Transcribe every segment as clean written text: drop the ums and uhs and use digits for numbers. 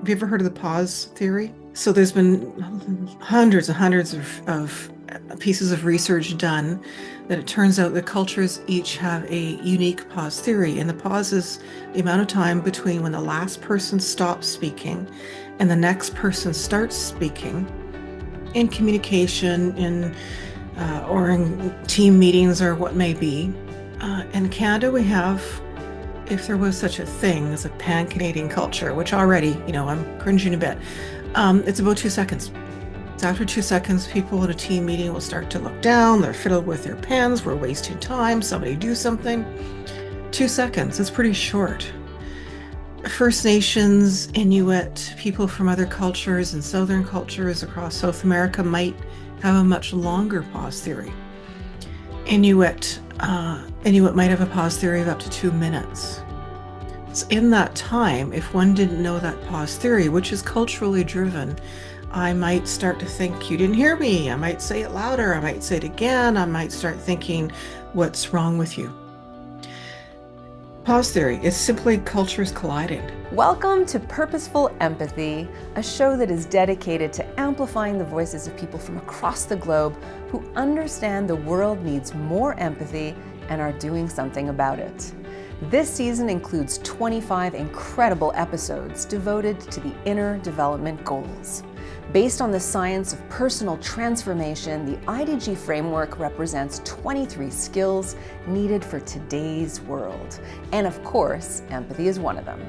Have you ever heard of the pause theory? So there's been hundreds and hundreds of pieces of research done that it turns out that cultures each have a unique pause theory. And the pause is the amount of time between when the last person stops speaking and the next person starts speaking in communication, or in team meetings or what may be. In Canada, we have, if there was such a thing as a pan-Canadian culture, which already, I'm cringing a bit, it's about 2 seconds. So after 2 seconds, people at a team meeting will start to look down, they're fiddled with their pens, we're wasting time, somebody do something. 2 seconds, it's pretty short. First Nations, Inuit, people from other cultures and Southern cultures across South America might have a much longer pause theory. Inuit might have a pause theory of up to 2 minutes. So in that time, if one didn't know that pause theory, which is culturally driven, I might start to think, you didn't hear me. I might say it louder. I might say it again. I might start thinking, what's wrong with you? Pause theory is simply cultures colliding. Welcome to Purposeful Empathy, a show that is dedicated to amplifying the voices of people from across the globe who understand the world needs more empathy and are doing something about it. This season includes 25 incredible episodes devoted to the inner development goals. Based on the science of personal transformation, the IDG framework represents 23 skills needed for today's world. And of course, empathy is one of them.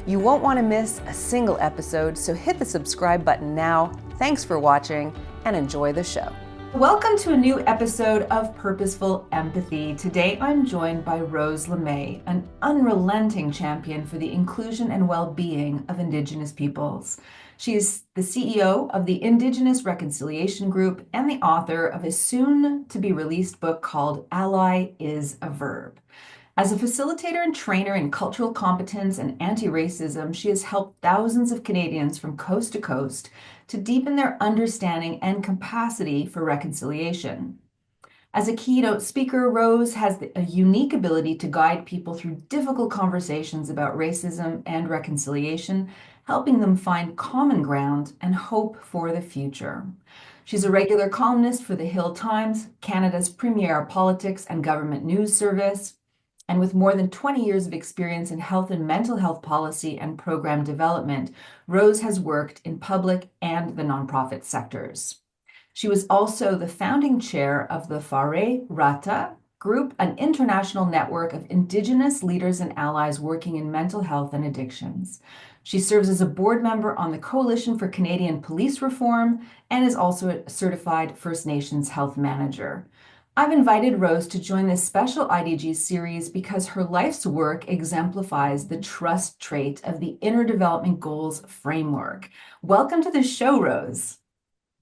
You won't want to miss a single episode, so hit the subscribe button now. Thanks for watching and enjoy the show. Welcome to a new episode of Purposeful Empathy. Today I'm joined by Rose LeMay, an unrelenting champion for the inclusion and well-being of Indigenous peoples. She is the CEO of the Indigenous Reconciliation Group and the author of a soon-to-be-released book called Ally is a Verb. As a facilitator and trainer in cultural competence and anti-racism, she has helped thousands of Canadians from coast to coast to deepen their understanding and capacity for reconciliation. As a keynote speaker, Rose has a unique ability to guide people through difficult conversations about racism and reconciliation, helping them find common ground and hope for the future. She's a regular columnist for the Hill Times, Canada's premier politics and government news service. And with more than 20 years of experience in health and mental health policy and program development, Rose has worked in public and the nonprofit sectors. She was also the founding chair of the Whare Rata Group, an international network of Indigenous leaders and allies working in mental health and addictions. She serves as a board member on the Coalition for Canadian Police Reform and is also a certified First Nations health manager. I've invited Rose to join this special IDG series because her life's work exemplifies the trust trait of the Inner Development Goals framework. Welcome to the show, Rose.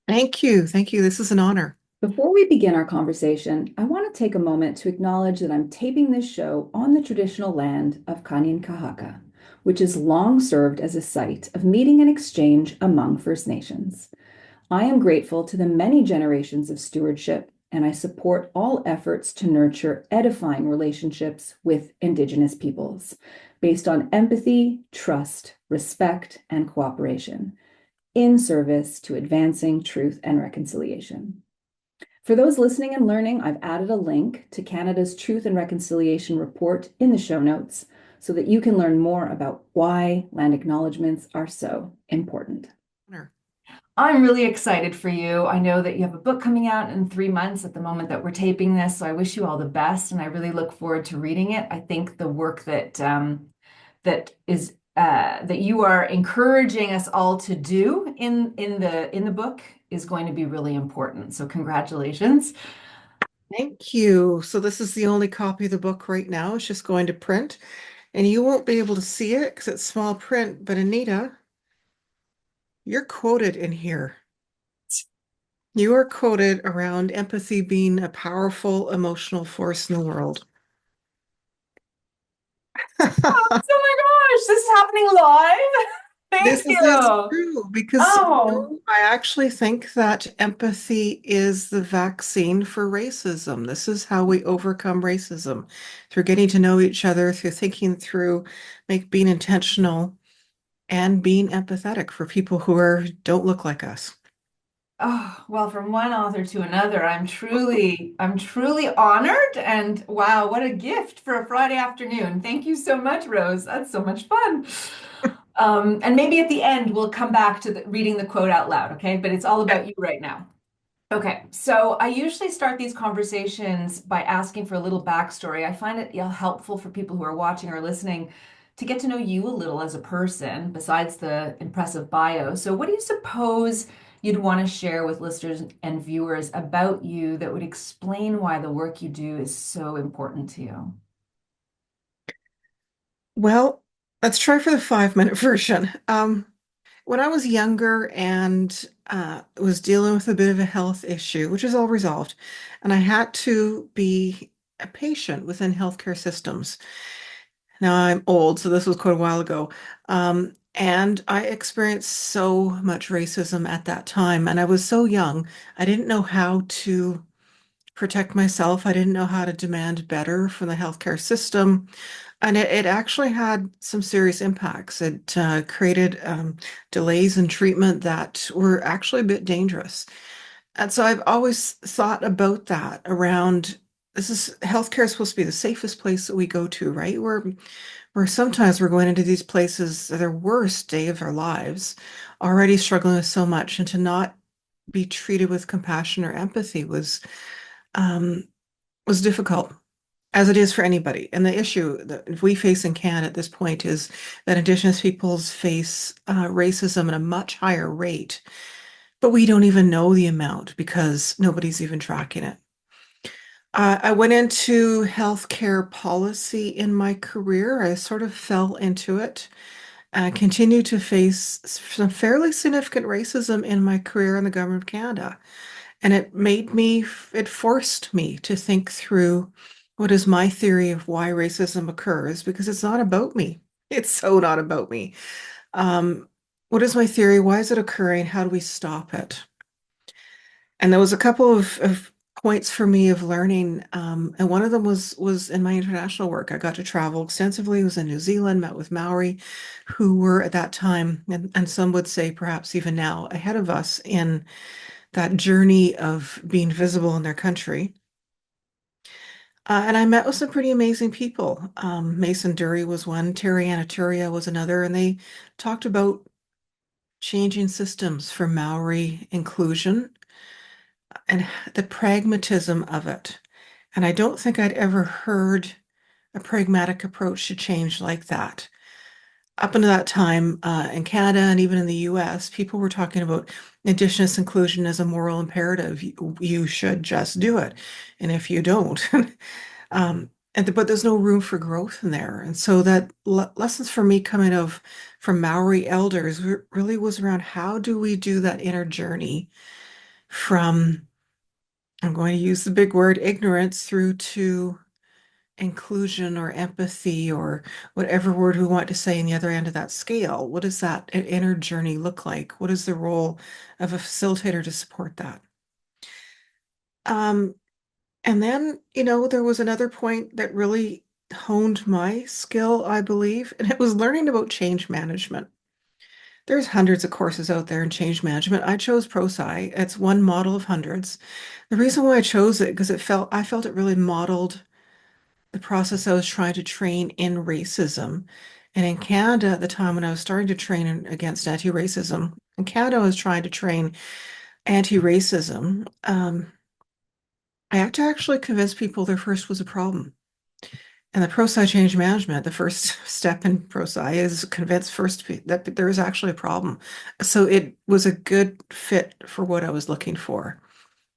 Thank you. Thank you. This is an honor. Before we begin our conversation, I want to take a moment to acknowledge that I'm taping this show on the traditional land of Kanien'kehá:ka, which has long served as a site of meeting and exchange among First Nations. I am grateful to the many generations of stewardship, and I support all efforts to nurture edifying relationships with Indigenous peoples based on empathy, trust, respect, and cooperation in service to advancing truth and reconciliation. For those listening and learning, I've added a link to Canada's Truth and Reconciliation Report in the show notes so that you can learn more about why land acknowledgements are so important. I'm really excited for you. I know that you have a book coming out in 3 months at the moment that we're taping this, so I wish you all the best, and I really look forward to reading it. I think the work that you are encouraging us all to do in the book is going to be really important. So congratulations. Thank you. So this is the only copy of the book right now. It's just going to print, and you won't be able to see it because it's small print, but Anita, you're quoted in here. You are quoted around empathy being a powerful emotional force in the world. Oh my gosh, this is happening live. Thank you. This is true because I actually think that empathy is the vaccine for racism. This is how we overcome racism, through getting to know each other, through thinking through, being intentional and being empathetic for people who don't look like us. Oh, well, from one author to another, I'm truly honored and wow, what a gift for a Friday afternoon. Thank you so much, Rose. That's so much fun. And maybe at the end we'll come back to reading the quote out loud, okay? But it's all about you right now. Okay, so I usually start these conversations by asking for a little backstory. I find it helpful for people who are watching or listening to get to know you a little as a person, besides the impressive bio. So, what do you suppose you'd want to share with listeners and viewers about you that would explain why the work you do is so important to you? Well, let's try for the 5 minute version. When I was younger and was dealing with a bit of a health issue, which is all resolved, and I had to be a patient within healthcare systems. Now I'm old, so this was quite a while ago. And I experienced so much racism at that time, and I was so young. I didn't know how to protect myself. I didn't know how to demand better from the healthcare system. And it actually had some serious impacts. It created delays in treatment that were actually a bit dangerous. And so I've always thought about that around this is healthcare is supposed to be the safest place that we go to, right? Where sometimes we're going into these places, their worst day of our lives, already struggling with so much, and to not be treated with compassion or empathy um, was difficult, as it is for anybody. And the issue that we face in Canada at this point is that Indigenous peoples face racism at a much higher rate, but we don't even know the amount because nobody's even tracking it. I went into healthcare policy in my career. I sort of fell into it. I continued to face some fairly significant racism in my career in the government of Canada. And it forced me to think through what is my theory of why racism occurs, because it's not about me. It's so not about me. Um, what is my theory? Why is it occurring? How do we stop it? And there was a couple of points for me of learning, and one of them was in my international work. I got to travel extensively. I was in New Zealand, met with Maori, who were at that time, and some would say perhaps even now, ahead of us in that journey of being visible in their country. And I met with some pretty amazing people. Mason Dury was one, Terry Anaturia was another, and they talked about changing systems for Maori inclusion and the pragmatism of it. And I don't think I'd ever heard a pragmatic approach to change like that. Up until that time, in Canada and even in the US, people were talking about Indigenous inclusion as a moral imperative. You should just do it. And if you don't, but there's no room for growth in there. And so that lessons for me coming of from Maori elders really was around how do we do that inner journey from, I'm going to use the big word, ignorance through to inclusion or empathy or whatever word we want to say in the other end of that scale. What does that inner journey look like? What is the role of a facilitator to support that? Um, and then, there was another point that really honed my skill, I believe, and it was learning about change management. There's hundreds of courses out there in change management. I chose ProSci. It's one model of hundreds. The reason why I chose it because I felt it really modeled the process I was trying to train in racism. And in Canada, at the time when I was starting to train against anti-racism, in Canada, I was trying to train anti-racism. I had to actually convince people there first was a problem. And the ProSci change management, the first step in ProSci is convince first that there is actually a problem. So it was a good fit for what I was looking for.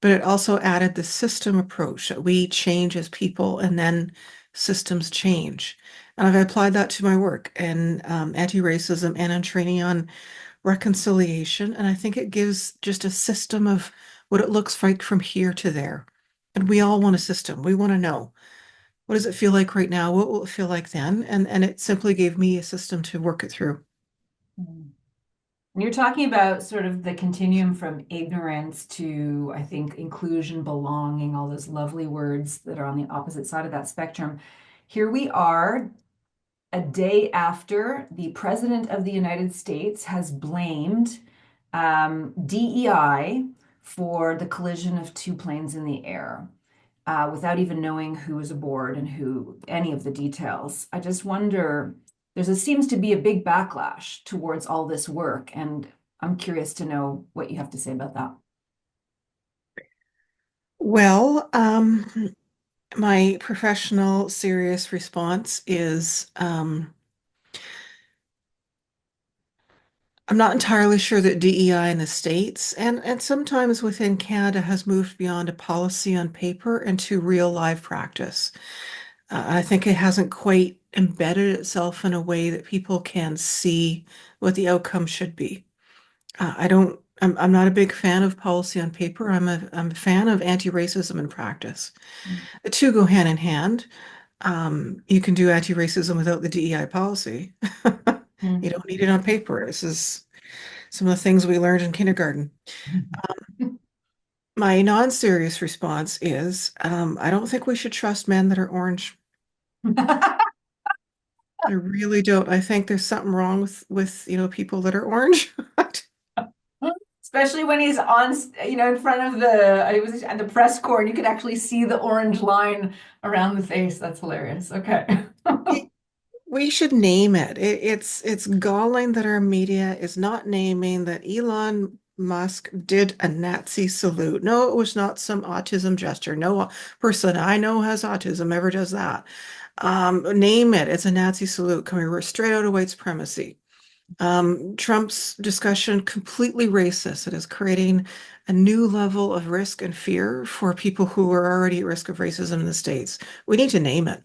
But it also added the system approach that we change as people and then systems change. And I've applied that to my work and anti-racism and in training on reconciliation. And I think it gives just a system of what it looks like from here to there. And we all want a system. We want to know what does it feel like right now? What will it feel like then? And it simply gave me a system to work it through. Mm. And you're talking about sort of the continuum from ignorance to, I think, inclusion, belonging, all those lovely words that are on the opposite side of that spectrum. Here we are a day after the President of the United States has blamed DEI for the collision of two planes in the air, without even knowing who was aboard and who any of the details. I just wonder, seems to be a big backlash towards all this work, and I'm curious to know what you have to say about that. Well, my professional serious response is I'm not entirely sure that DEI in the States and sometimes within Canada has moved beyond a policy on paper into real life practice. I think it hasn't quite embedded itself in a way that people can see what the outcome should be. I'm not a big fan of policy on paper. I'm a fan of anti-racism in practice. The two go hand in hand. You can do anti-racism without the DEI policy. You don't need it on paper. This is some of the things we learned in kindergarten. My non-serious response is, I don't think we should trust men that are orange. I really don't. I think there's something wrong with people that are orange. Especially when he's on, in front of it was at the press corps, and you could actually see the orange line around the face. That's hilarious. Okay. We should name it. It's galling that our media is not naming that Elon Musk did a Nazi salute. No, it was not some autism gesture. No person I know has autism ever does that. Name it. It's a Nazi salute coming straight out of white supremacy. Trump's discussion completely racist. It is creating a new level of risk and fear for people who are already at risk of racism in the States. We need to name it.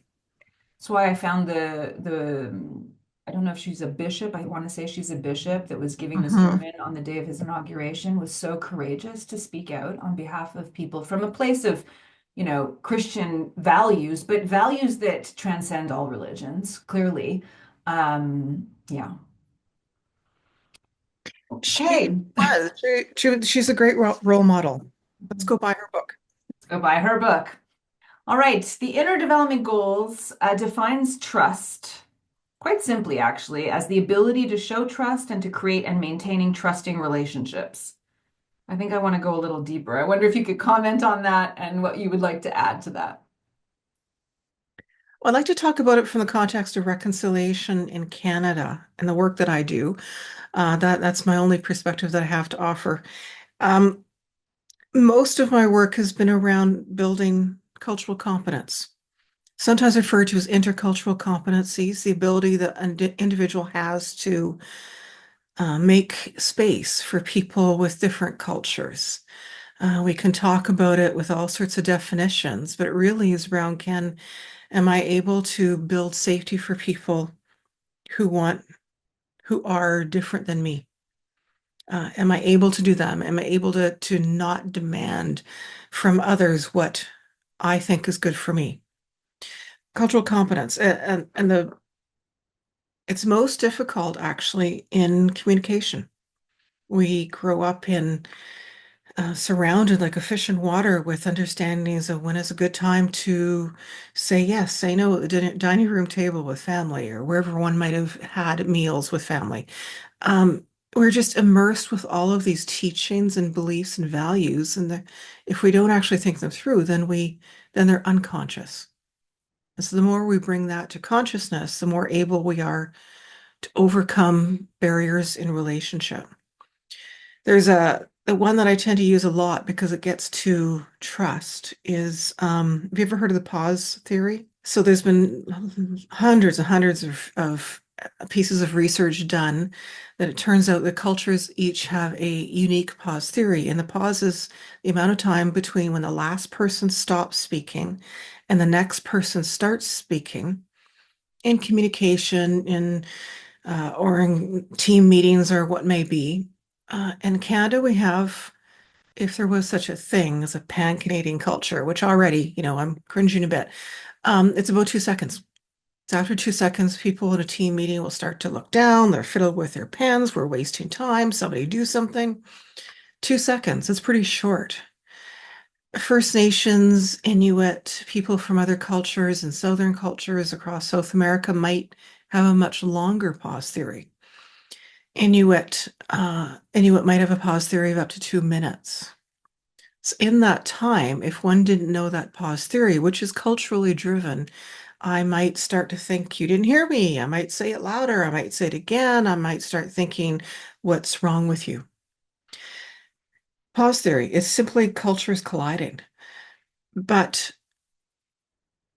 That's why I found I don't know if she's a bishop. I want to say she's a bishop that was giving the Mhm. sermon on the day of his inauguration, was so courageous to speak out on behalf of people from a place of, Christian values, but values that transcend all religions, clearly. Yeah. She Okay. was. She's a great role model. Let's go buy her book. Let's go buy her book. All right. The Inner Development Goals defines trust quite simply, actually, as the ability to show trust and to create and maintaining trusting relationships. I think I want to go a little deeper. I wonder if you could comment on that and what you would like to add to that. Well, I'd like to talk about it from the context of reconciliation in Canada and the work that I do. That's my only perspective that I have to offer. Um, Most of my work has been around building cultural competence, sometimes referred to as intercultural competencies, the ability that an individual has to make space for people with different cultures. We can talk about it with all sorts of definitions, but it really is around am I able to build safety for people who who are different than me? Am I able to do them? Am I able to not demand from others what I think is good for me? Cultural competence, and it's most difficult actually in communication. We grow up in surrounded like a fish in water with understandings of when is a good time to say yes, say no at the dining room table with family or wherever one might have had meals with family. Um, we're just immersed with all of these teachings and beliefs and values, and if we don't actually think them through, then they're unconscious. And so the more we bring that to consciousness, the more able we are to overcome barriers in relationship. There's the one that I tend to use a lot because it gets to trust is have you ever heard of the pause theory? So there's been hundreds and hundreds of pieces of research done that it turns out that cultures each have a unique pause theory. And the pause is the amount of time between when the last person stops speaking and the next person starts speaking in communication, or in team meetings or what may be. In Canada, we have, if there was such a thing as a pan-Canadian culture, which already, I'm cringing a bit, it's about 2 seconds. So after 2 seconds, people in a team meeting will start to look down. They're fiddled with their pens. We're wasting time. Somebody do something. 2 seconds. It's pretty short. First Nations, Inuit, people from other cultures and Southern cultures across South America might have a much longer pause theory. Inuit might have a pause theory of up to 2 minutes. So in that time, if one didn't know that pause theory, which is culturally driven, I might start to think, you didn't hear me. I might say it louder. I might say it again. I might start thinking, what's wrong with you? Pause theory is simply cultures colliding. But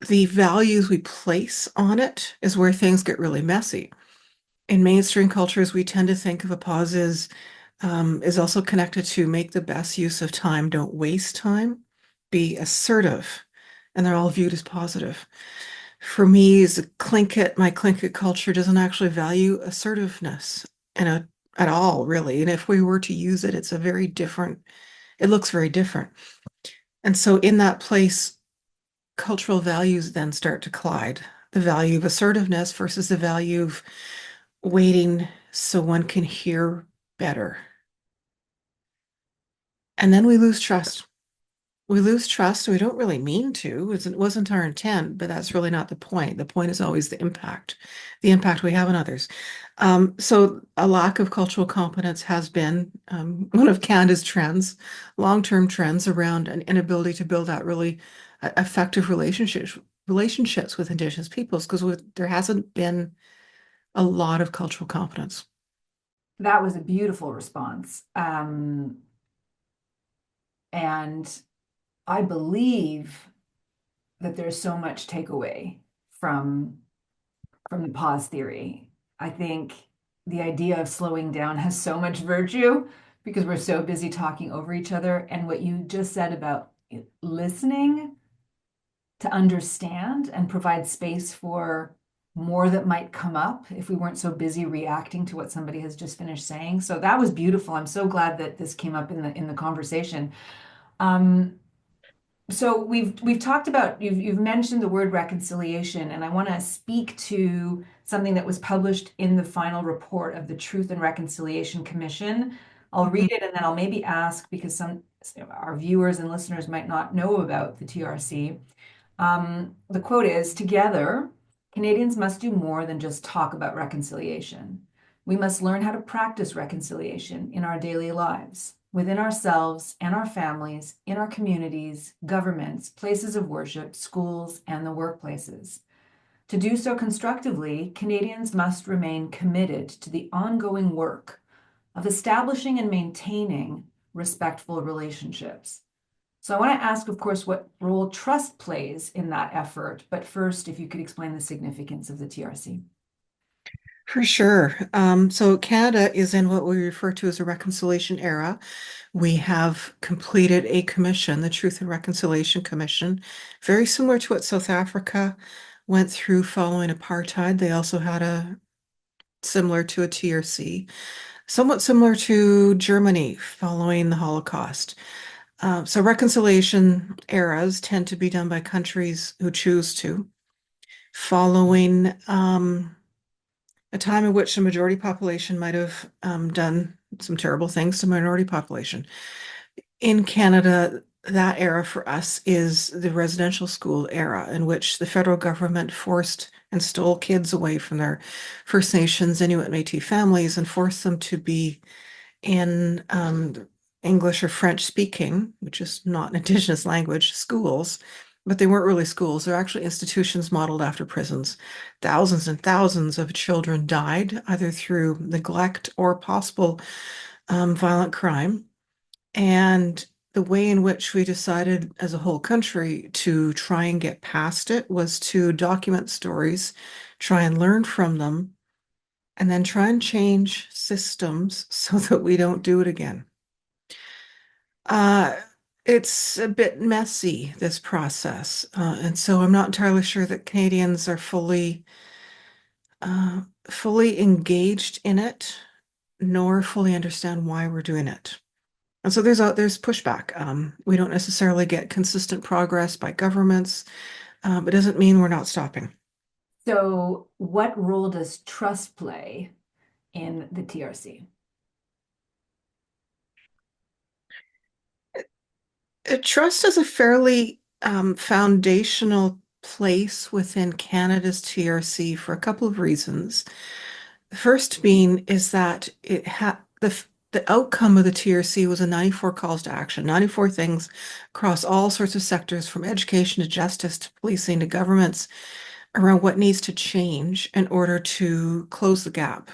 the values we place on it is where things get really messy. In mainstream cultures, we tend to think of a pause as is also connected to make the best use of time, don't waste time, be assertive, and they're all viewed as positive. For me, as a Tlingit, my Tlingit culture doesn't actually value assertiveness in a, at all, really. And if we were to use it, it's a very different, it looks very different. And so in that place, cultural values then start to collide. The value of assertiveness versus the value of waiting so one can hear better. And then we lose trust. We lose trust. We don't really mean to. It wasn't our intent, but that's really not the point. The point is always the impact we have on others. So a lack of cultural competence has been one of Canada's trends, long-term trends around an inability to build out really effective relationships with Indigenous peoples because there hasn't been a lot of cultural competence. That was a beautiful response. And I believe that there's so much takeaway from from the pause theory. I think the idea of slowing down has so much virtue because we're so busy talking over each other. And what you just said about listening to understand and provide space for more that might come up if we weren't so busy reacting to what somebody has just finished saying. So that was beautiful. I'm so glad that this came up in the conversation. Um, so we've talked about you've mentioned the word reconciliation, and I want to speak to something that was published in the final report of the Truth and Reconciliation Commission. I'll Mhm. read it and then I'll maybe ask because some our viewers and listeners might not know about the TRC. The quote is, "Together, Canadians must do more than just talk about reconciliation. We must learn how to practice reconciliation in our daily lives, within ourselves and our families, in our communities, governments, places of worship, schools, and the workplaces. To do so constructively, Canadians must remain committed to the ongoing work of establishing and maintaining respectful relationships." So I want to ask, of course, what role trust plays in that effort. But first, if you could explain the significance of the TRC. For sure. So Canada is in what we refer to as a reconciliation era. We have completed a commission, the Truth and Reconciliation Commission, very similar to what South Africa went through following apartheid. They also had a similar to a TRC, somewhat similar to Germany following the Holocaust. So reconciliation eras tend to be done by countries who choose to, following a time in which the majority population might have done some terrible things to minority population. In Canada, that era for us is the residential school era, in which the federal government forced and stole kids away from their First Nations, Inuit, Métis families and forced them to be in English or French speaking, which is not an Indigenous language, schools, but they weren't really schools. They're actually institutions modeled after prisons. Thousands and thousands of children died either through neglect or possible violent crime. And the way in which we decided as a whole country to try and get past it was to document stories, try and learn from them, and then try and change systems so that we don't do it again. Uh, it's a bit messy, this process. And so I'm not entirely sure that Canadians are fully engaged in it, nor fully understand why we're doing it. And so there's pushback. We don't necessarily get consistent progress by governments. It doesn't mean we're not stopping. So, what role does trust play in the TRC? Trust is a fairly foundational place within Canada's TRC for a couple of reasons. The first being is that the outcome of the TRC was a 94 calls to action, 94 things across all sorts of sectors, from education to justice to policing to governments, around what needs to change in order to close the gap.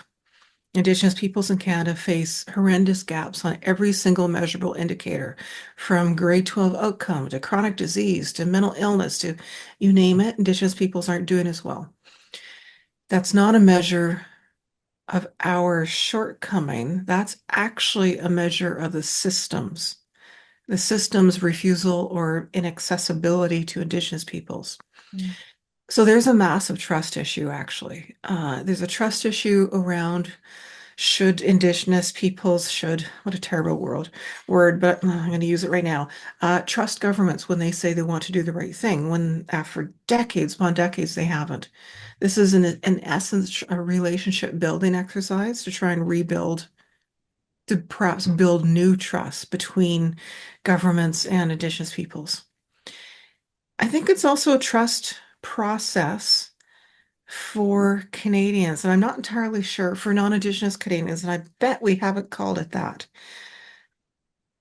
Indigenous peoples in Canada face horrendous gaps on every single measurable indicator, from grade 12 outcome to chronic disease to mental illness to you name it. Indigenous peoples aren't doing as well. That's not a measure of our shortcoming. That's actually a measure of the system's refusal or inaccessibility to Indigenous peoples. Mm. So there's a massive trust issue, actually. There's a trust issue around should Indigenous peoples, what a terrible word, but I'm going to use it right now, trust governments when they say they want to do the right thing, when after decades upon decades they haven't. This is in essence a relationship building exercise to try and rebuild, to perhaps build new trust between governments and Indigenous peoples. I think it's also a trust process for Canadians, and I'm not entirely sure for non-Indigenous Canadians, and I bet we haven't called it that.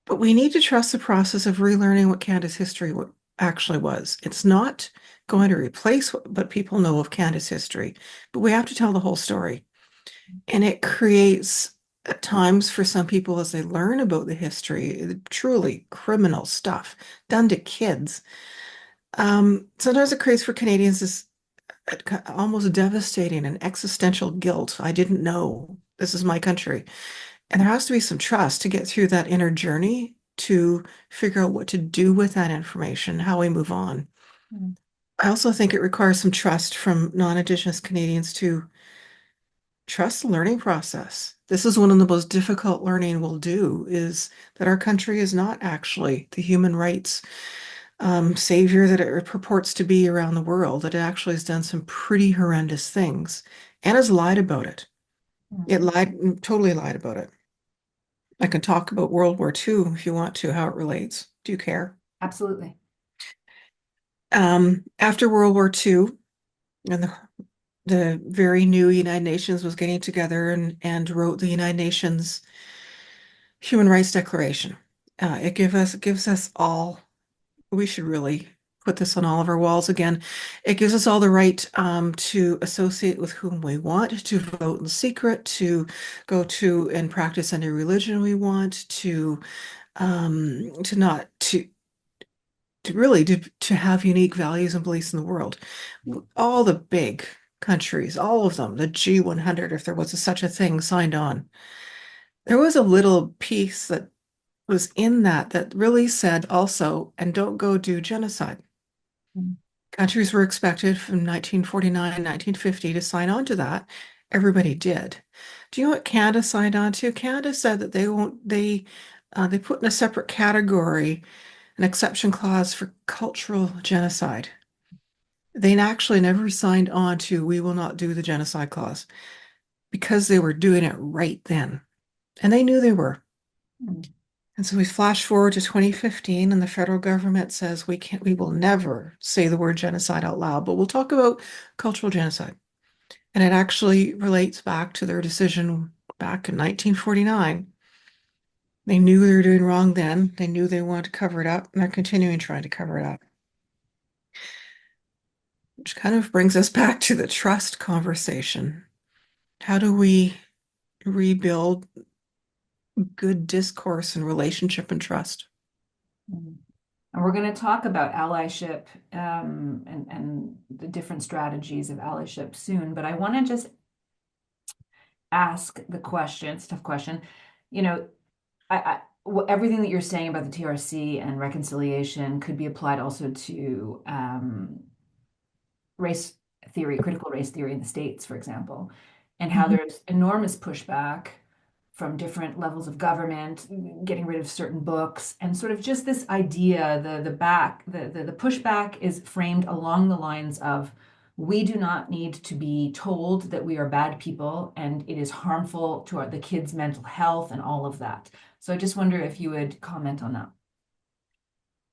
But we need to trust the process of relearning what Canada's history actually was. It's not going to replace what people know of Canada's history, but we have to tell the whole story. And it creates, at times, for some people, as they learn about the history, truly criminal stuff done to kids. Sometimes it creates for Canadians this almost devastating and existential guilt. I didn't know this is my country. And there has to be some trust to get through that inner journey to figure out what to do with that information, how we move on. Mm. I also think it requires some trust from non-Indigenous Canadians to trust the learning process. This is one of the most difficult learning we'll do, is that our country is not actually the human rights savior that it purports to be around the world, that it actually has done some pretty horrendous things and has lied about it. It totally lied about it. I can talk about World War II if you want to, how it relates. Do you care? Absolutely. After World War II, and the very new United Nations was getting together and wrote the United Nations Human Rights Declaration. It gives us all, we should really put this on all of our walls again. It gives us all the right to associate with whom we want, to vote in secret, to go to and practice any religion we want, to not to really to have unique values and beliefs in the world. All the big countries, all of them, the G100, if there was such a thing, signed on. There was a little piece that was in that really said also, and don't go do genocide. Mm. Countries were expected from 1949, 1950 to sign on to that. Everybody did. Do you know what Canada signed on to? Canada said that they put in a separate category an exception clause for cultural genocide. They actually never signed on to we will not do the genocide clause because they were doing it right then. And they knew they were. Mm. And so we flash forward to 2015, and the federal government says we will never say the word genocide out loud, but we'll talk about cultural genocide. And it actually relates back to their decision back in 1949. They knew they were doing wrong then. They knew they wanted to cover it up, and they're continuing trying to cover it up. Which kind of brings us back to the trust conversation. How do we rebuild good discourse and relationship and trust? Mm. And we're going to talk about allyship and the different strategies of allyship soon. But I want to just ask the question, it's a tough question. You know, everything that you're saying about the TRC and reconciliation could be applied also to race theory, critical race theory in the States, for example, and how there's enormous pushback from different levels of government, getting rid of certain books, and sort of just this idea, the pushback is framed along the lines of we do not need to be told that we are bad people and it is harmful to the kids' mental health and all of that. So I just wonder if you would comment on that.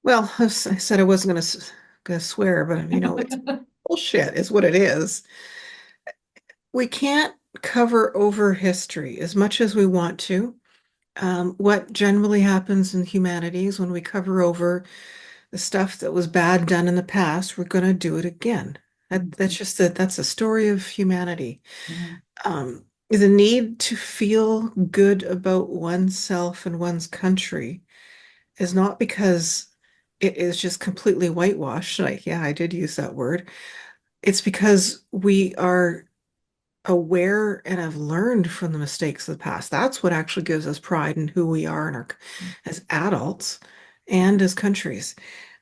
Well, I said I wasn't going to gonna swear, but it's bullshit is what it is. We can't cover over history as much as we want to. What generally happens in humanities when we cover over the stuff that was bad done in the past, we're going to do it again. That's a story of humanity. Mhm. The need to feel good about oneself and one's country is not because it is just completely whitewashed. Like, yeah, I did use that word. It's because we are aware and have learned from the mistakes of the past. That's what actually gives us pride in who we are as adults and as countries.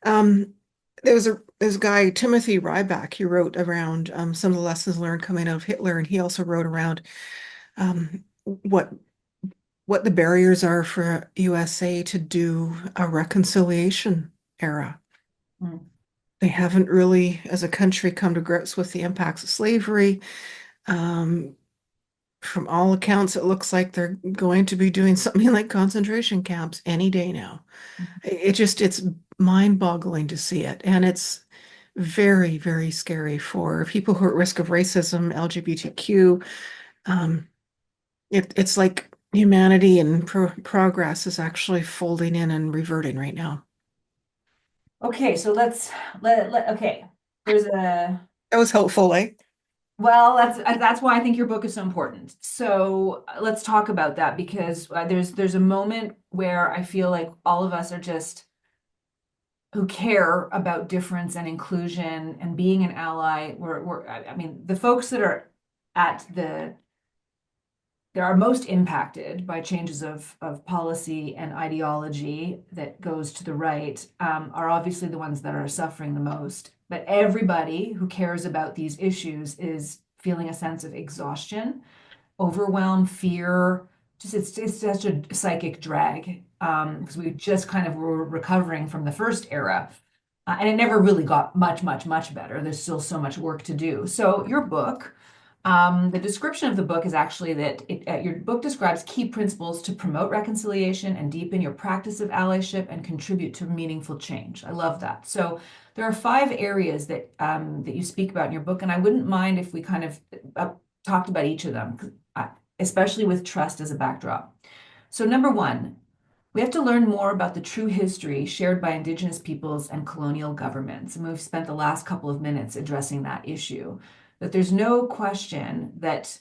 Um, there's a guy, Timothy Ryback, he wrote around some of the lessons learned coming out of Hitler, and he also wrote around what the barriers are for USA to do a reconciliation era. Mm. They haven't really, as a country, come to grips with the impacts of slavery. Um, from all accounts, it looks like they're going to be doing something like concentration camps any day now. It's mind-boggling to see it. And it's very, very scary for people who are at risk of racism, LGBTQ. Um, it's like humanity and progress is actually folding in and reverting right now. Okay, so okay. There's a That was helpful, eh? Well, that's why I think your book is so important. So let's talk about that because there's a moment where I feel like all of us are just who care about difference and inclusion and being an ally. I mean, the folks that are at the that are most impacted by changes of policy and ideology that goes to the right are obviously the ones that are suffering the most. But everybody who cares about these issues is feeling a sense of exhaustion, overwhelm, fear. Just it's such a psychic drag because we just kind of were recovering from the first era. And it never really got much better. There's still so much work to do. So your book, the description of the book is actually that your book describes key principles to promote reconciliation and deepen your practice of allyship and contribute to meaningful change. I love that. So there are 5 areas that you speak about in your book, and I wouldn't mind if we kind of talked about each of them, especially with trust as a backdrop. So number 1, we have to learn more about the true history shared by Indigenous peoples and colonial governments. And we've spent the last couple of minutes addressing that issue. That there's no question that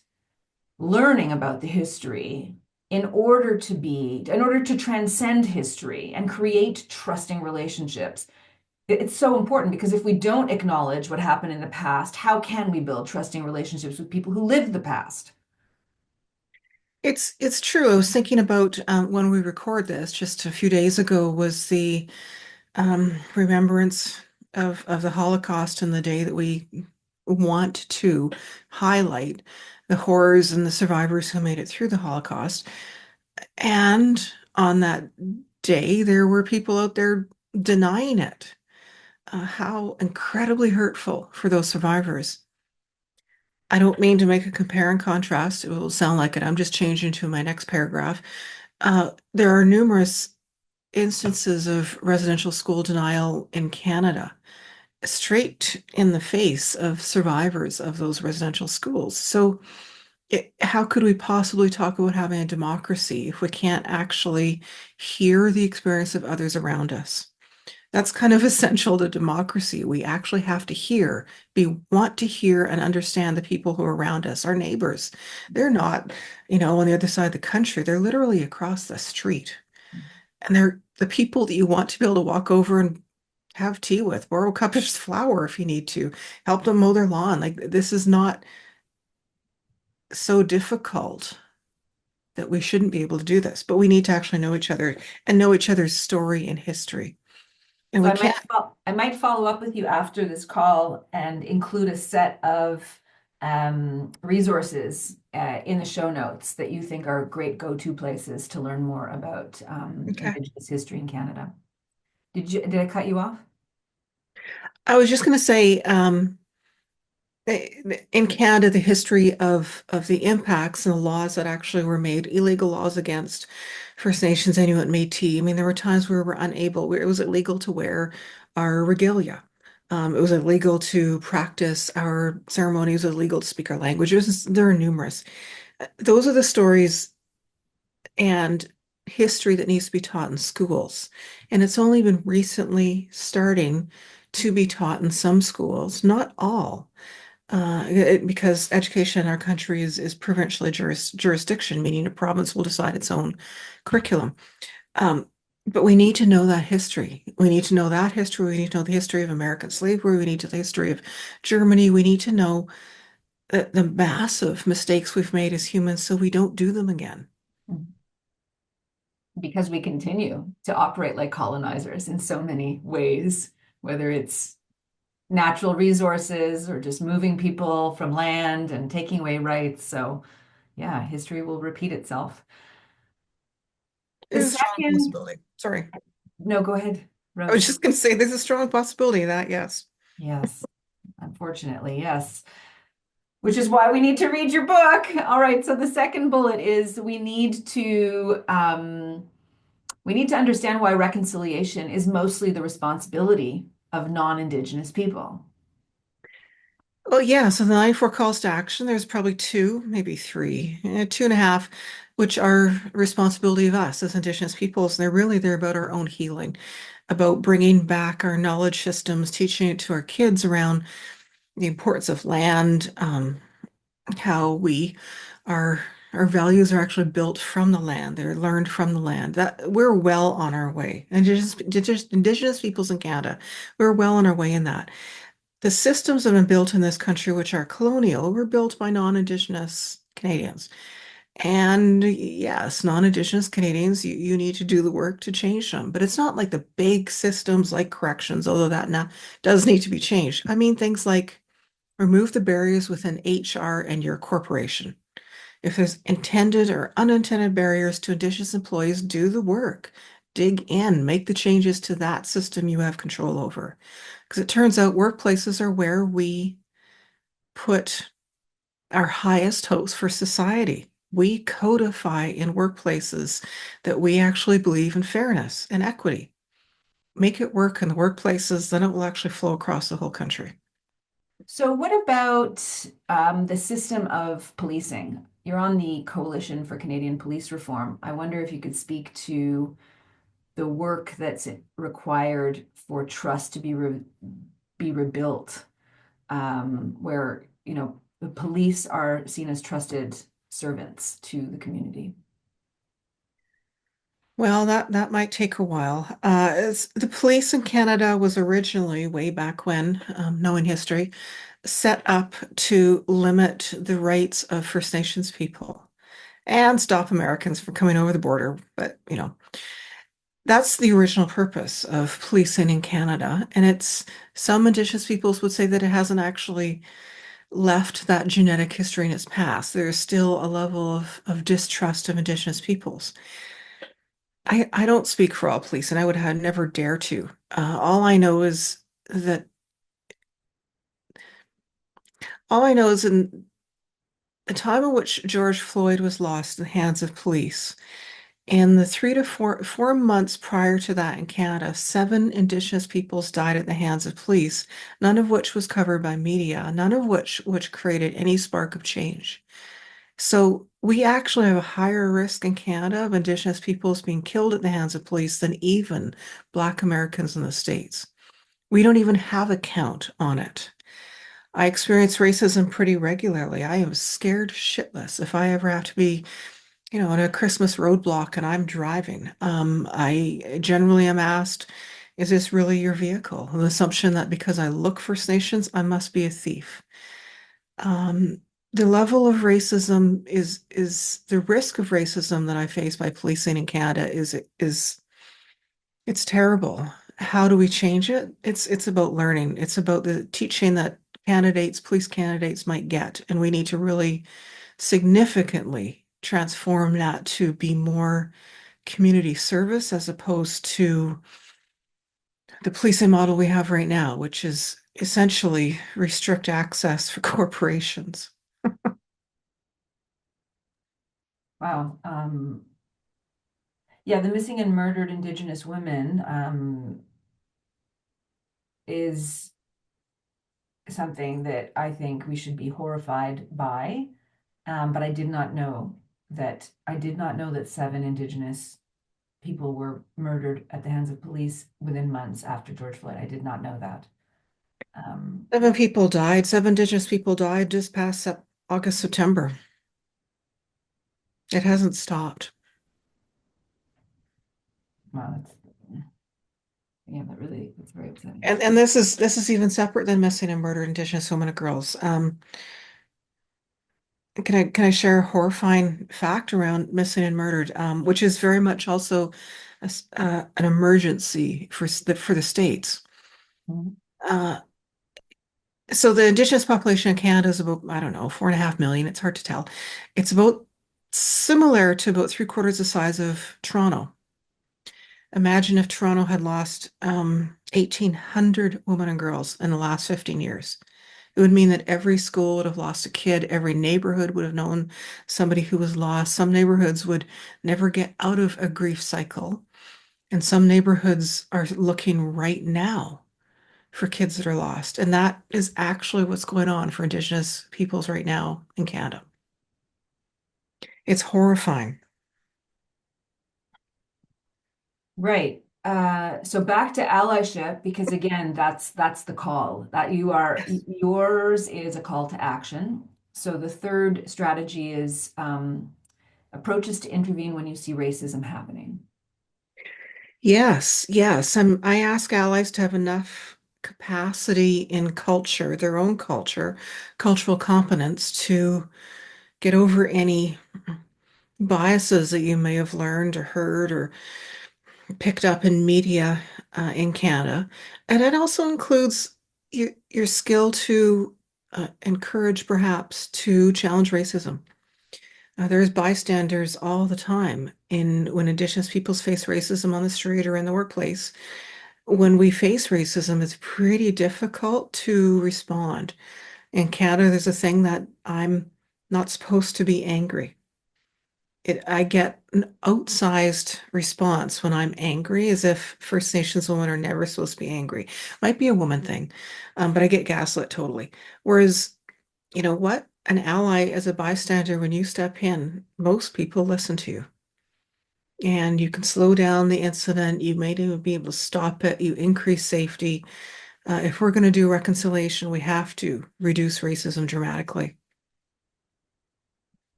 learning about the history in order to transcend history and create trusting relationships, it's so important because if we don't acknowledge what happened in the past, how can we build trusting relationships with people who lived the past? It's true. I was thinking about when we record this just a few days ago was the remembrance of the Holocaust and the day that we want to highlight the horrors and the survivors who made it through the Holocaust. And on that day, there were people out there denying it. How incredibly hurtful for those survivors. I don't mean to make a compare and contrast. It will sound like it. I'm just changing to my next paragraph. There are numerous instances of residential school denial in Canada, straight in the face of survivors of those residential schools. So, how could we possibly talk about having a democracy if we can't actually hear the experience of others around us? That's kind of essential to democracy. We actually have to want to hear and understand the people who are around us, our neighbors. They're not, on the other side of the country. They're literally across the street. And they're the people that you want to be able to walk over and have tea with, borrow a cup of flour if you need to, help them mow their lawn. Like this is not so difficult that we shouldn't be able to do this, but we need to actually know each other and know each other's story and history. And So we can't. I might follow up with you after this call and include a set of resources in the show notes that you think are great go-to places to learn more about Okay. Indigenous history in Canada. Did I cut you off? I was just going to say, in Canada, the history of the impacts and the laws that actually were made, illegal laws against First Nations, Inuit, Métis. I mean, there were times where we were unable, where it was illegal to wear our regalia. It was illegal to practice our ceremonies, it was illegal to speak our languages. There are numerous. Those are the stories and history that needs to be taught in schools. And it's only been recently starting to be taught in some schools, not all, because education in our country is provincial jurisdiction, meaning a province will decide its own curriculum. Um, but we need to know that history. We need to know that history. We need to know the history of American slavery. We need to know the history of Germany. We need to know the massive mistakes we've made as humans so we don't do them again. Because we continue to operate like colonizers in so many ways, whether it's natural resources or just moving people from land and taking away rights. So, yeah, history will repeat itself. The There's a strong second, possibility. Sorry. no, go ahead, I was Rose. just going to say there's a strong possibility of that, yes. Yes, unfortunately, yes. Which is why we need to read your book. All right, so the second bullet is we need to understand why reconciliation is mostly the responsibility of non-Indigenous people. Well, yeah, so the 94 calls to action, there's probably two, maybe three, two and a half, which are responsibility of us as Indigenous peoples. And they're about our own healing, about bringing back our knowledge systems, teaching it to our kids around the importance of land, how our values are actually built from the land. They're learned from the land. That we're well on our way. And Indigenous peoples in Canada, we're well on our way in that. The systems that have been built in this country, which are colonial, were built by non-Indigenous Canadians. And yes, non-Indigenous Canadians, you need to do the work to change them. But it's not like the big systems like corrections, although that now does need to be changed. I mean, things like remove the barriers within HR and your corporation. If there's intended or unintended barriers to Indigenous employees, do the work. Dig in, make the changes to that system you have control over. Because it turns out workplaces are where we put our highest hopes for society. We codify in workplaces that we actually believe in fairness and equity. Make it work in the workplaces, then it will actually flow across the whole country. So, what about the system of policing? You're on the Coalition for Canadian Police Reform. I wonder if you could speak to the work that's required for trust to be rebuilt, where the police are seen as trusted servants to the community. Well, that might take a while. The police in Canada was originally, way back when, knowing history, set up to limit the rights of First Nations people and stop Americans from coming over the border. But, that's the original purpose of policing in Canada. And some Indigenous peoples would say that it hasn't actually left that genetic history in its past. There's still a level of distrust of Indigenous peoples. I don't speak for all police, and I would have never dare to. That all I know is in the time in which George Floyd was lost in the hands of police, in the 3 to 4 months prior to that in Canada, 7 Indigenous peoples died at the hands of police, none of which was covered by media, none of which created any spark of change. So we actually have a higher risk in Canada of Indigenous peoples being killed at the hands of police than even Black Americans in the States. We don't even have a count on it. I experience racism pretty regularly. I am scared shitless if I ever have to be, in a Christmas roadblock and I'm driving. I generally am asked, is this really your vehicle? The assumption that because I look First Nations, I must be a thief. The level of racism is the risk of racism that I face by policing in Canada is it's terrible. How do we change it? It's about learning. It's about the teaching that police candidates might get, and we need to really significantly transform that to be more community service as opposed to the policing model we have right now, which is essentially restrict access for corporations. Wow. Yeah, the missing and murdered Indigenous women is something that I think we should be horrified by. But I did not know that 7 Indigenous people were murdered at the hands of police within months after George Floyd. I did not know that. Um, 7 people died. 7 Indigenous people died just past August, September. It hasn't stopped. wow, yeah, that's very upsetting. And this is even separate than missing and murdered Indigenous women and girls. Can I share a horrifying fact around missing and murdered, which is very much also an emergency for the states. Mhm. Uh, so the Indigenous population in Canada is about, I don't know, 4.5 million. It's hard to tell. It's about similar to about three-quarters the size of Toronto. Imagine if Toronto had lost 1,800 women and girls in the last 15 years. It would mean that every school would have lost a kid, every neighborhood would have known somebody who was lost. Some neighborhoods would never get out of a grief cycle. And some neighborhoods are looking right now for kids that are lost. And that is actually what's going on for Indigenous peoples right now in Canada. It's horrifying. Right. So back to allyship, because again, that's the call that yours is a call to action. So the third strategy is approaches to intervene when you see racism happening. Yes, yes. I ask allies to have enough capacity in culture, their own culture, cultural competence to get over any biases that you may have learned or heard or picked up in media in Canada. And it also includes your skill to encourage, perhaps, to challenge racism. There's bystanders all the time in when Indigenous peoples face racism on the street or in the workplace. When we face racism, it's pretty difficult to respond. In Canada, there's a thing that I'm not supposed to be angry. I get an outsized response when I'm angry, as if First Nations women are never supposed to be angry. Might be a woman thing, but I get gaslit totally. Whereas, you know what? An ally as a bystander, when you step in, most people listen to you. And you can slow down the incident. You may even be able to stop it. You increase safety. If we're going to do reconciliation, we have to reduce racism dramatically.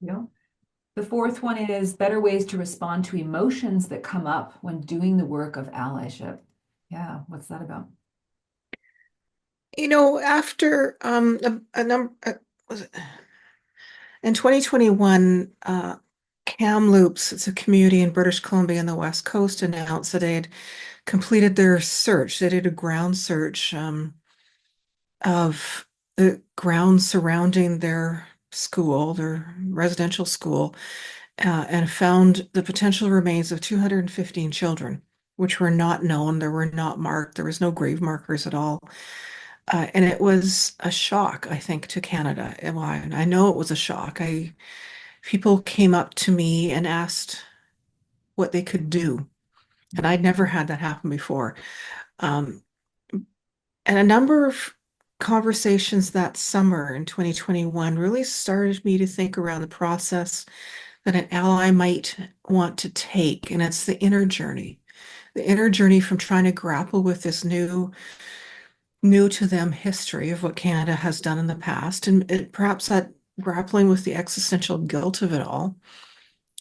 You know? The fourth one is better ways to respond to emotions that come up when doing the work of allyship. Yeah, what's that about? You know, after a number, was it in 2021, Kamloops, it's a community in British Columbia on the West Coast, announced that they had completed their search. They did a ground search of the grounds surrounding their school, their residential school, and found the potential remains of 215 children, which were not known. They were not marked. There was no grave markers at all. And it was a shock, I think, to Canada. And I know it was a shock. People came up to me and asked what they could do, and I'd never had that happen before. Um, and a number of conversations that summer in 2021 really started me to think around the process that an ally might want to take, and it's the inner journey from trying to grapple with this new to them history of what Canada has done in the past, and perhaps that grappling with the existential guilt of it all.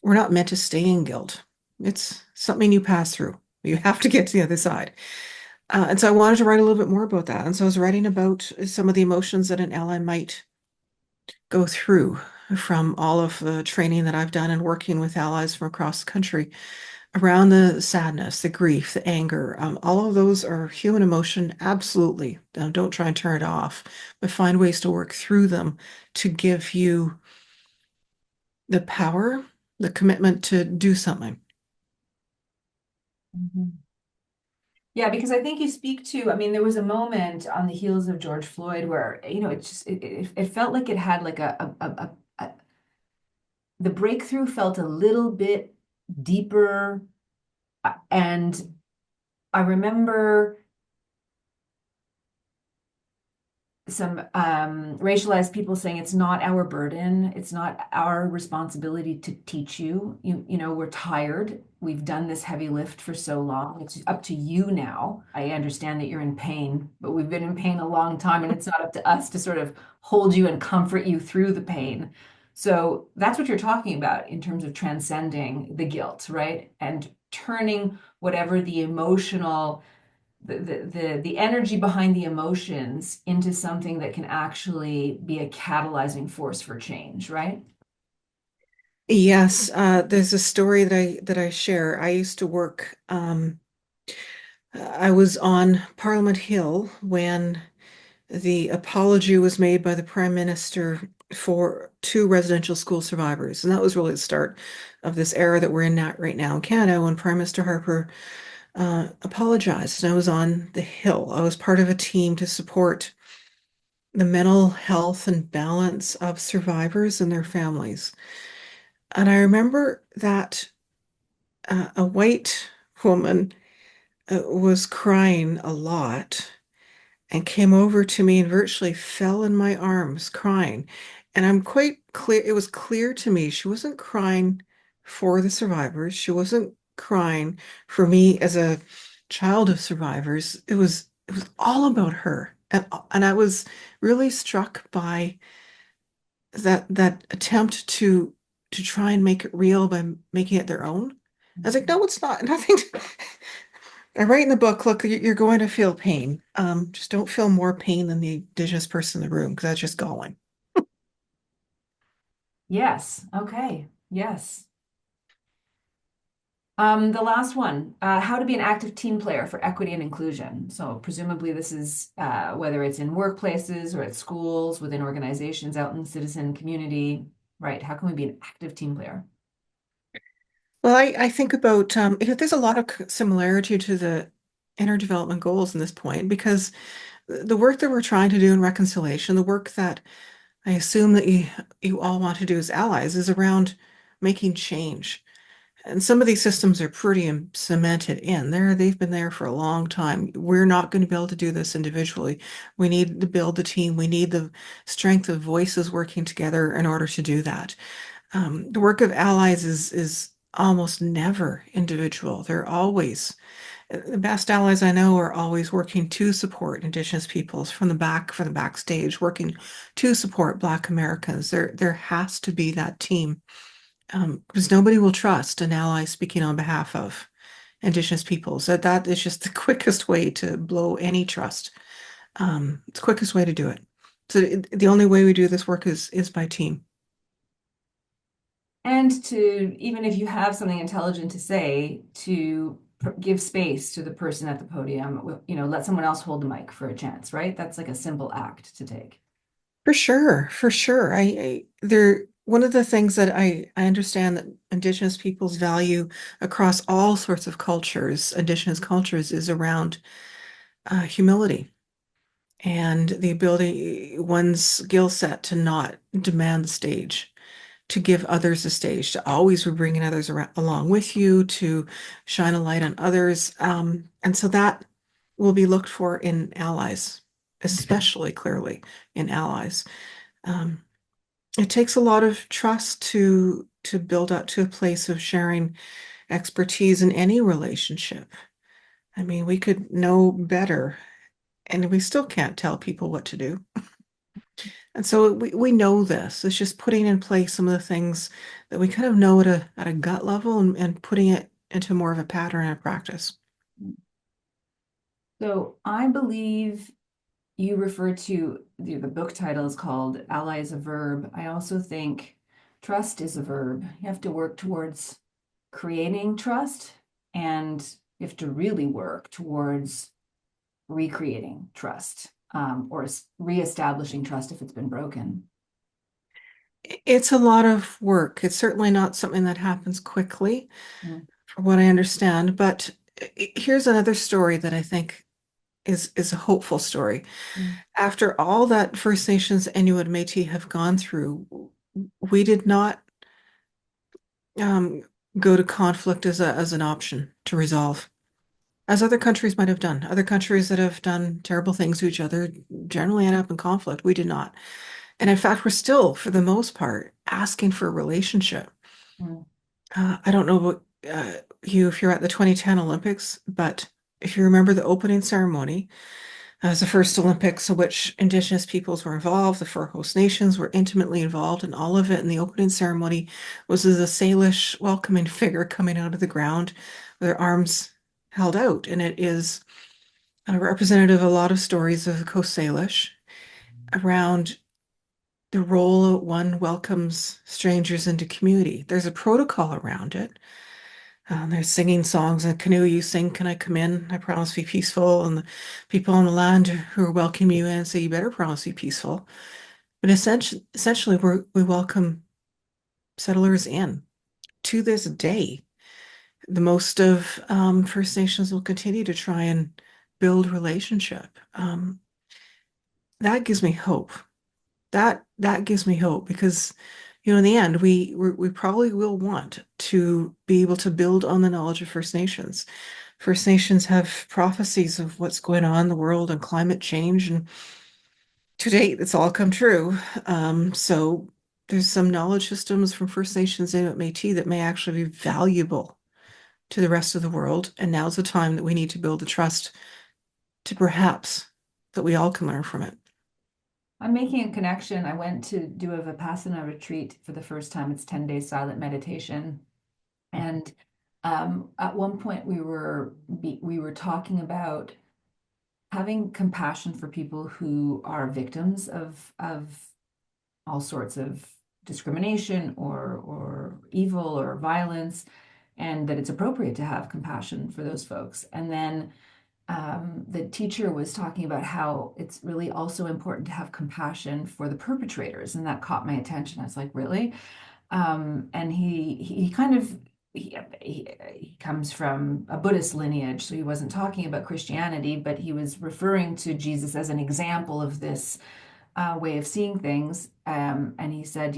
We're not meant to stay in guilt. It's something you pass through. You have to get to the other side. And so I wanted to write a little bit more about that. And so I was writing about some of the emotions that an ally might go through from all of the training that I've done and working with allies from across the country around the sadness, the grief, the anger. All of those are human emotion, absolutely. Don't try and turn it off, but find ways to work through them to give you the power, the commitment to do something. Mhm. Yeah, because I think you speak to, I mean, there was a moment on the heels of George Floyd where, it felt like it had like the breakthrough felt a little bit deeper. And I remember some racialized people saying it's not our burden, it's not our responsibility to teach you. You know, we're tired. We've done this heavy lift for so long. It's up to you now. I understand that you're in pain, but we've been in pain a long time, and it's not up to us to sort of hold you and comfort you through the pain. So that's what you're talking about in terms of transcending the guilt, right? And turning whatever the emotional the energy behind the emotions into something that can actually be a catalyzing force for change, right? Yes, there's a story that I share. I used to work. I was on Parliament Hill when the apology was made by the Prime Minister for two residential school survivors, and that was really the start of this era that we're in right now in Canada. When Prime Minister Harper apologized, and I was on the Hill. I was part of a team to support the mental health and balance of survivors and their families. And I remember that a white woman was crying a lot and came over to me and virtually fell in my arms crying. And I'm quite clear, it was clear to me she wasn't crying for the survivors. She wasn't crying for me as a child of survivors. It was all about her. And I was really struck by that attempt to try and make it real by making it their own. I was like, no, it's not. Nothing. I write in the book, look, you're going to feel pain. Just don't feel more pain than the Indigenous person in the room because that's just going. Yes. Okay. Yes. The last one, how to be an active team player for equity and inclusion. So presumably this is whether it's in workplaces or at schools, within organizations, out in the citizen community, right? How can we be an active team player? Well, I think about there's a lot of similarity to the inner development goals in this point because the work that we're trying to do in reconciliation, the work that I assume that you all want to do as allies is around making change. And some of these systems are pretty cemented in there. They've been there for a long time. We're not going to be able to do this individually. We need to build the team. We need the strength of voices working together in order to do that. The work of allies is almost never individual. They're always the best allies I know are always working to support Indigenous peoples from the backstage, working to support Black Americans. There has to be that team because nobody will trust an ally speaking on behalf of Indigenous peoples. That is just the quickest way to blow any trust. It's the quickest way to do it. So the only way we do this work is by team. And to, even if you have something intelligent to say, to give space to the person at the podium, you know, let someone else hold the mic for a chance, right? That's like a simple act to take. For sure, for sure. There one of the things that I understand that Indigenous peoples value across all sorts of cultures, Indigenous cultures, is around humility and the ability, one's skill set to not demand the stage, to give others the stage, to always be bringing others along with you, to shine a light on others. And so that will be looked for in allies, especially clearly in allies. Um, it takes a lot of trust to build up to a place of sharing expertise in any relationship. I mean, we could know better, and we still can't tell people what to do. And so we know this. It's just putting in place some of the things that we kind of know at a gut level and putting it into more of a pattern and a practice. So I believe you refer to the book title is called Ally is a Verb. I also think trust is a verb. You have to work towards creating trust, and you have to really work towards recreating trust, or reestablishing trust if it's been broken. It's a lot of work. It's certainly not something that happens quickly, Mm, from what I understand. But here's another story that I think is a hopeful story. mm, After all that First Nations, Inuit, Métis have gone through, we did not um, go to conflict as an option to resolve. as other countries might have done. Other countries that have done terrible things to each other generally end up in conflict. We did not. And in fact, we're still, for the most part, asking for a relationship. Mm. I don't know what you if you're at the 2010 Olympics, but if you remember the opening ceremony, as the first Olympics in which Indigenous peoples were involved, the four host nations were intimately involved in all of it. And the opening ceremony was as a Salish welcoming figure coming out of the ground with their arms held out. And it is representative of a lot of stories of the Coast Salish around the role one welcomes strangers into community. There's a protocol around it. There's singing songs in canoe. You sing, "Can I come in? I promise to be peaceful." And the people on the land who are welcoming you in say, "You better promise to be peaceful." But essentially, we welcome settlers in. To this day, the most of First Nations will continue to try and build relationship. That gives me hope. That gives me hope because, in the end, we probably will want to be able to build on the knowledge of First Nations. First Nations have prophecies of what's going on in the world and climate change, and to date, it's all come true. So there's some knowledge systems from First Nations Inuit Métis that may actually be valuable to the rest of the world, and now's the time that we need to build the trust to perhaps that we all can learn from it. I'm making a connection. I went to do a Vipassana retreat for the first time. It's 10 days silent meditation. And at one point we were talking about having compassion for people who are victims of all sorts of discrimination or evil or violence, and that it's appropriate to have compassion for those folks. And then the teacher was talking about how it's really also important to have compassion for the perpetrators, and that caught my attention. I was like, really? And he kind of he comes from a Buddhist lineage, so he wasn't talking about Christianity, but he was referring to Jesus as an example of this way of seeing things. And he said,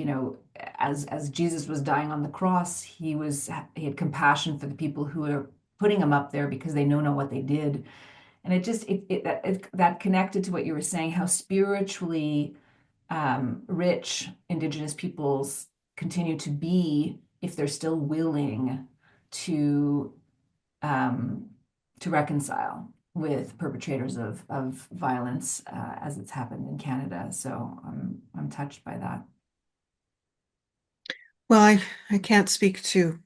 as Jesus was dying on the cross, he had compassion for the people who are putting him up there because they know what they did. And that connected to what you were saying, how spiritually rich Indigenous peoples continue to be if they're still willing to um, to reconcile with perpetrators of violence as it's happened in Canada. So I'm touched by that. Well, I can't speak to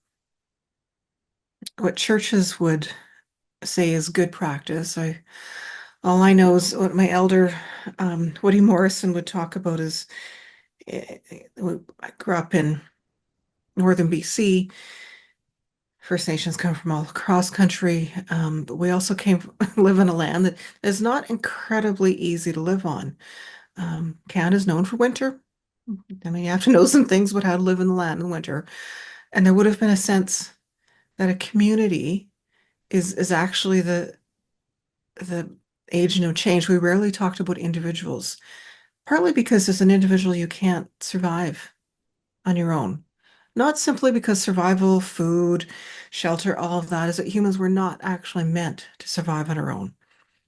what churches would say is good practice. All I know is what my elder Woody Morrison would talk about is I grew up in northern BC. First Nations come from all across country, but we also live in a land that is not incredibly easy to live on. Canada's known for winter. I mean, you have to know some things about how to live in the land in winter. And there would have been a sense that a community is actually the agent of change. We rarely talked about individuals, partly because as an individual, you can't survive on your own. Not simply because survival, food, shelter, all of that is that humans were not actually meant to survive on our own.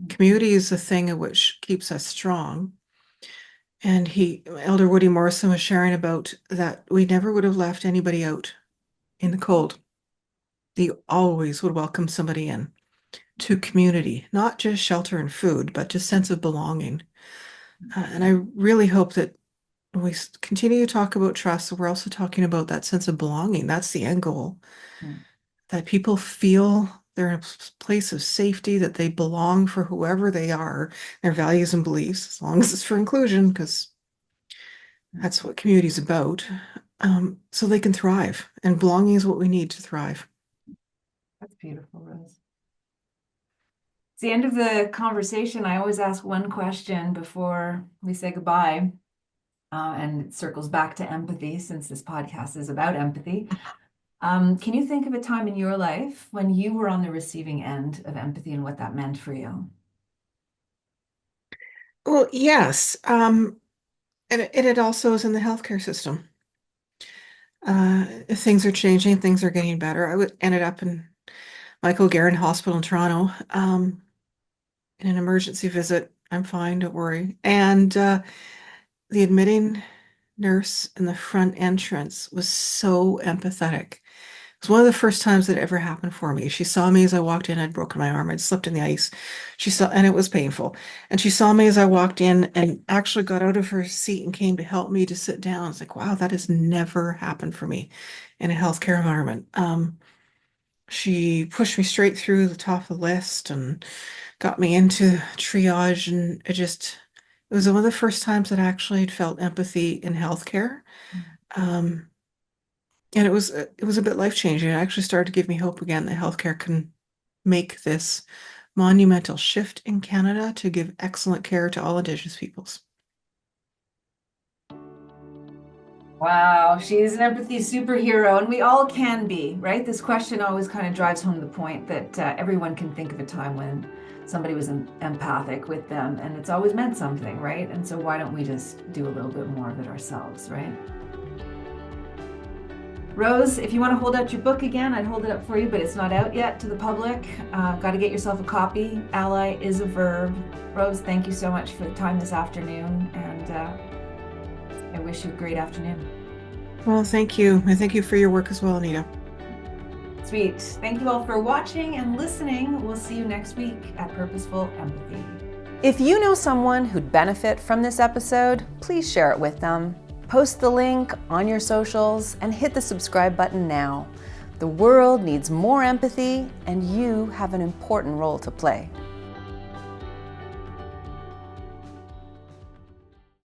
Community is the thing which keeps us strong. And Elder Woody Morrison was sharing about that we never would have left anybody out in the cold. They always would welcome somebody in to community, not just shelter and food, but just sense of belonging. And I really hope that when we continue to talk about trust, we're also talking about that sense of belonging. That's the end goal, Mm. that people feel they're in a place of safety, that they belong for whoever they are, their values and beliefs, as long as it's for inclusion, because that's what community is about, so they can thrive. And belonging is what we need to thrive. That's beautiful, Rose. It's the end of the conversation. I always ask one question before we say goodbye, and it circles back to empathy since this podcast is about empathy. Can you think of a time in your life when you were on the receiving end of empathy and what that meant for you? Well, yes. And it also is in the healthcare system. Things are changing, things are getting better. Ended up in Michael Garron Hospital in Toronto, in an emergency visit. I'm fine, don't worry. And the admitting nurse in the front entrance was so empathetic. It was one of the first times that it ever happened for me. She saw me as I walked in. I'd broken my arm. I'd slipped in the ice. She saw, and it was painful. And she saw me as I walked in and actually got out of her seat and came to help me to sit down. It's like, wow, that has never happened for me in a healthcare environment. She pushed me straight through the top of the list and got me into triage, and it was one of the first times that I actually had felt empathy in healthcare. Um, and it was a bit life-changing. It actually started to give me hope again that healthcare can make this monumental shift in Canada to give excellent care to all Indigenous peoples. Wow, she's an empathy superhero, and we all can be, right? This question always kind of drives home the point that everyone can think of a time when somebody was empathic with them, and it's always meant something, right? And so why don't we just do a little bit more of it ourselves, right? Rose, if you want to hold out your book again, I'd hold it up for you, but it's not out yet to the public. Got to get yourself a copy. Ally is a verb. Rose, thank you so much for the time this afternoon, and I wish you a great afternoon. Well, thank you. And thank you for your work as well, Anita. Sweet. Thank you all for watching and listening. We'll see you next week at Purposeful Empathy. If you know someone who'd benefit from this episode, please share it with them. Post the link on your socials and hit the subscribe button now. The world needs more empathy, and you have an important role to play.